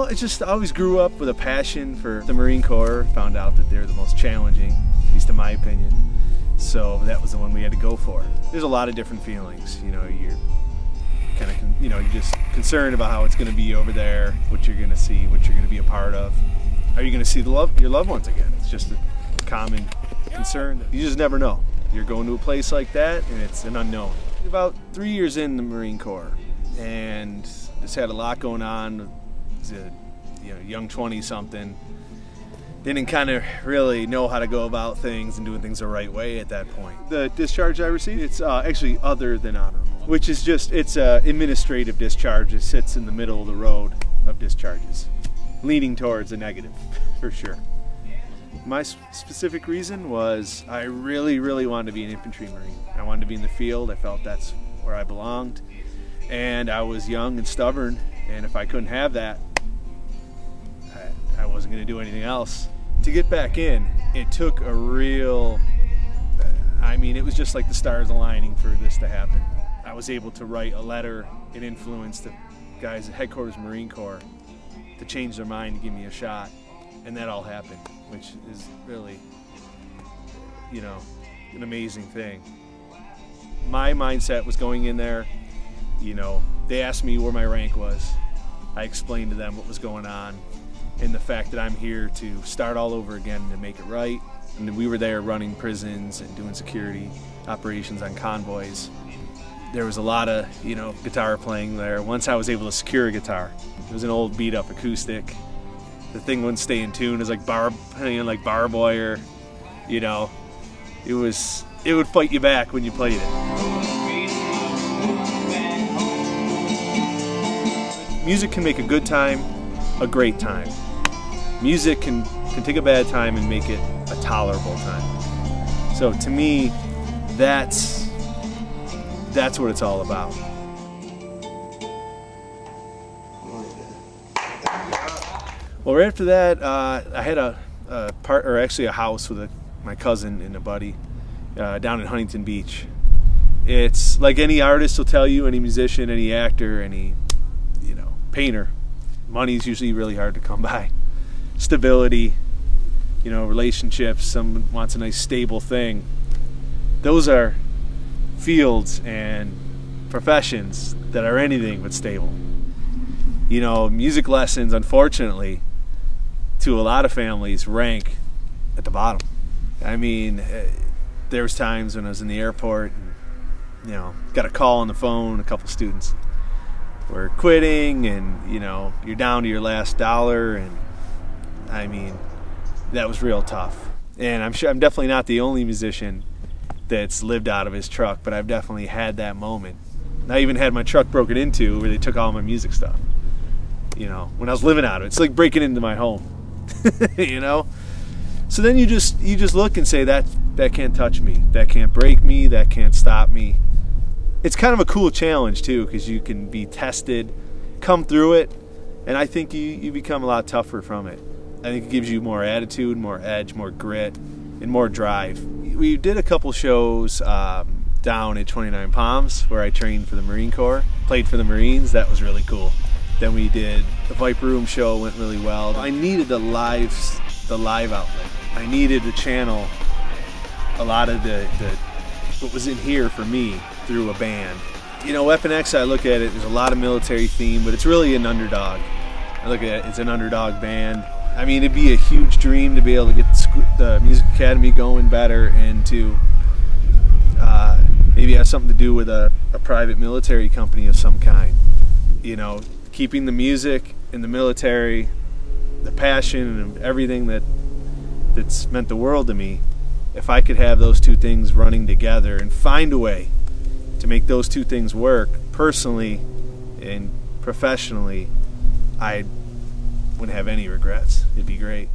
it's just I always grew up with a passion for the Marine Corps. Found out that they're the most challenging, at least in my opinion. So that was the one we had to go for. There's a lot of different feelings. You know, you're kind of, you're just concerned about how it's going to be over there, what you're going to see, what you're going to be a part of. Are you going to see your loved ones again? It's just a common concern. You just never know. You're going to a place like that, and it's an unknown. About 3 years in the Marine Corps, and just had a lot going on. Was a young 20-something. Didn't kind of really know how to go about things and doing things the right way at that point. The discharge I received, it's actually other than honorable, which is just, it's an administrative discharge. It sits in the middle of the road of discharges, leaning towards a negative, for sure. My specific reason was I really, really wanted to be an infantry Marine. I wanted to be in the field. I felt that's where I belonged. And I was young and stubborn, and if I couldn't have that, I wasn't going to do anything else. To get back in, it took a real, it was just like the stars aligning for this to happen. I was able to write a letter and influence the guys at Headquarters Marine Corps to change their mind to give me a shot, and that all happened, which is really, an amazing thing. My mindset was going in there, they asked me where my rank was. I explained to them what was going on and the fact that I'm here to start all over again and to make it right. And we were there running prisons and doing security operations on convoys. There was a lot of, guitar playing there. Once I was able to secure a guitar. It was an old beat-up acoustic. The thing wouldn't stay in tune. It was like barbed wire. It would fight you back when you played it. Music can make a good time a great time. Music can take a bad time and make it a tolerable time. So to me, that's what it's all about. Well, right after that, I had a house with my cousin and a buddy down in Huntington Beach. It's like any artist will tell you, any musician, any actor, any painter. Money's usually really hard to come by. Stability, relationships. Someone wants a nice stable thing. Those are fields and professions that are anything but stable. Music lessons, unfortunately, to a lot of families, rank at the bottom. There was times when I was in the airport and, got a call on the phone, a couple students were quitting, and you're down to your last dollar, and that was real tough. And I'm definitely not the only musician that's lived out of his truck, but I've definitely had that moment. I even had my truck broken into where they took all my music stuff. When I was living out of it, it's like breaking into my home. So then you just look and say that can't touch me, that can't break me, that can't stop me. It's kind of a cool challenge too, because you can be tested, come through it, and I think you become a lot tougher from it. I think it gives you more attitude, more edge, more grit, and more drive. We did a couple shows down at 29 Palms where I trained for the Marine Corps, played for the Marines. That was really cool. Then we did the Viper Room show, went really well. I needed the live outlet. I needed to channel a lot of the what was in here for me through a band. Weapon X, I look at it, there's a lot of military theme, but it's really an underdog. I look at it, it's an underdog band. It'd be a huge dream to be able to get the Music Academy going better, and to maybe have something to do with a private military company of some kind. Keeping the music and the military, the passion and everything that's meant the world to me. If I could have those two things running together and find a way to make those two things work personally and professionally, I wouldn't have any regrets. It'd be great.